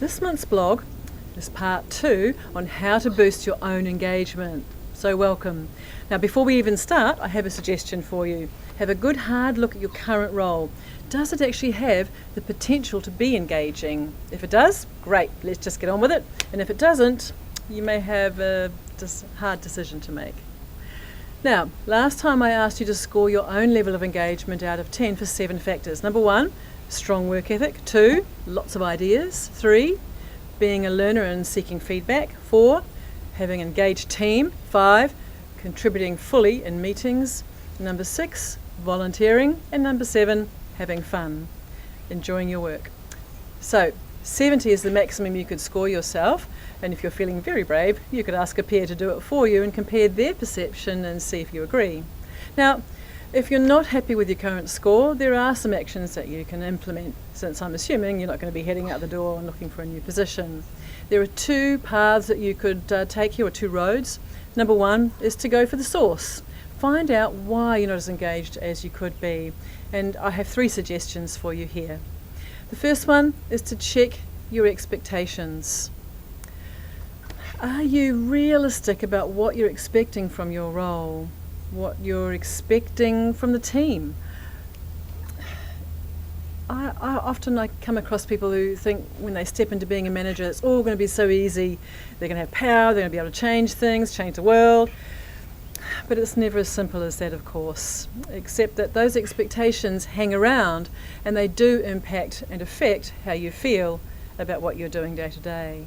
This month's blog is part 2 on how to boost your own engagement. So welcome. Now before we even start, I have a suggestion for you. Have a good hard look at your current role. Does it actually have the potential to be engaging? If it does, great, let's just get on with it. And if it doesn't, you may have a hard decision to make. Now, last time I asked you to score your own level of engagement out of 10 for 7 factors. Number 1, strong work ethic. 2, lots of ideas. 3, being a learner and seeking feedback. 4, having an engaged team. 5, contributing fully in meetings. Number 6, volunteering. And number 7, having fun, enjoying your work. So 70 is the maximum you could score yourself, and if you're feeling very brave, you could ask a peer to do it for you and compare their perception and see if you agree. Now, if you're not happy with your current score, there are some actions that you can implement, since I'm assuming you're not going to be heading out the door and looking for a new position. There are 2 paths that you could take here, or 2 roads. Number 1 is to go for the source. Find out why you're not as engaged as you could be. And I have 3 suggestions for you here. The first one is to check your expectations. Are you realistic about what you're expecting from your role? What you're expecting from the team? I often come across people who think when they step into being a manager, it's all going to be so easy. They're going to have power, they're going to be able to change things, change the world. But it's never as simple as that, of course, except that those expectations hang around and they do impact and affect how you feel about what you're doing day to day.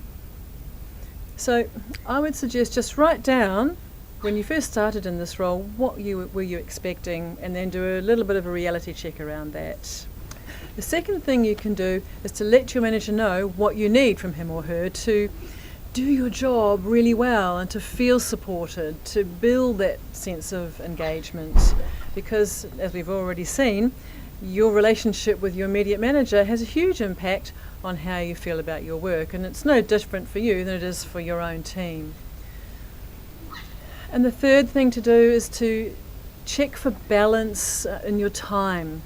So I would suggest just write down, when you first started in this role, what were you expecting, and then do a little bit of a reality check around that. The second thing you can do is to let your manager know what you need from him or her to do your job really well and to feel supported, to build that sense of engagement. Because, as we've already seen, your relationship with your immediate manager has a huge impact on how you feel about your work, and it's no different for you than it is for your own team. And the third thing to do is to check for balance in your time.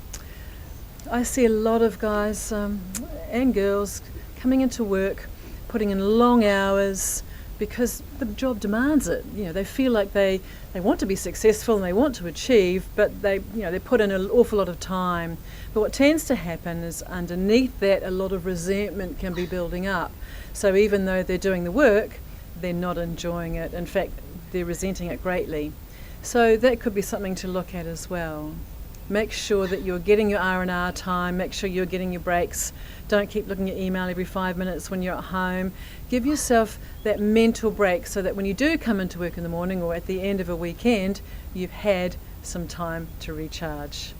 I see a lot of guys and girls coming into work, putting in long hours because the job demands it. You know, they feel like they want to be successful and they want to achieve, but they put in an awful lot of time. But what tends to happen is underneath that, a lot of resentment can be building up. So even though they're doing the work, they're not enjoying it. In fact, they're resenting it greatly. So that could be something to look at as well. Make sure that you're getting your R&R time, make sure you're getting your breaks. Don't keep looking at email every 5 minutes when you're at home. Give yourself that mental break so that when you do come into work in the morning or at the end of a weekend, you've had some time to recharge.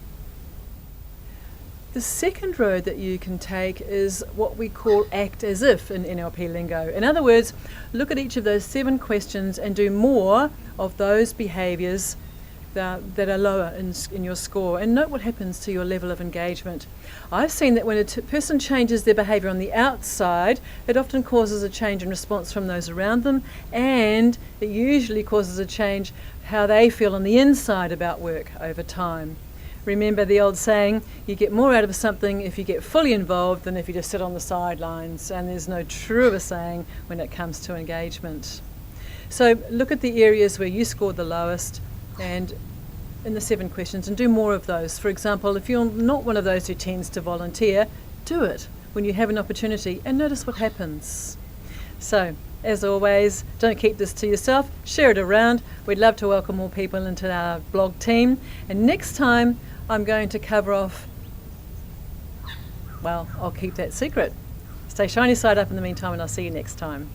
The second road that you can take is what we call act as if in NLP lingo. In other words, look at each of those 7 questions and do more of those behaviours that are lower in your score, and note what happens to your level of engagement. I've seen that when a person changes their behaviour on the outside, it often causes a change in response from those around them, and it usually causes a change how they feel on the inside about work over time. Remember the old saying, you get more out of something if you get fully involved than if you just sit on the sidelines, and there's no truer saying when it comes to engagement. So look at the areas where you scored the lowest and in the 7 questions, and do more of those. For example, if you're not one of those who tends to volunteer, do it when you have an opportunity and notice what happens. So, as always, don't keep this to yourself, share it around. We'd love to welcome more people into our blog team, and next time I'm going to cover off, well, I'll keep that secret. Stay shiny side up in the meantime, and I'll see you next time.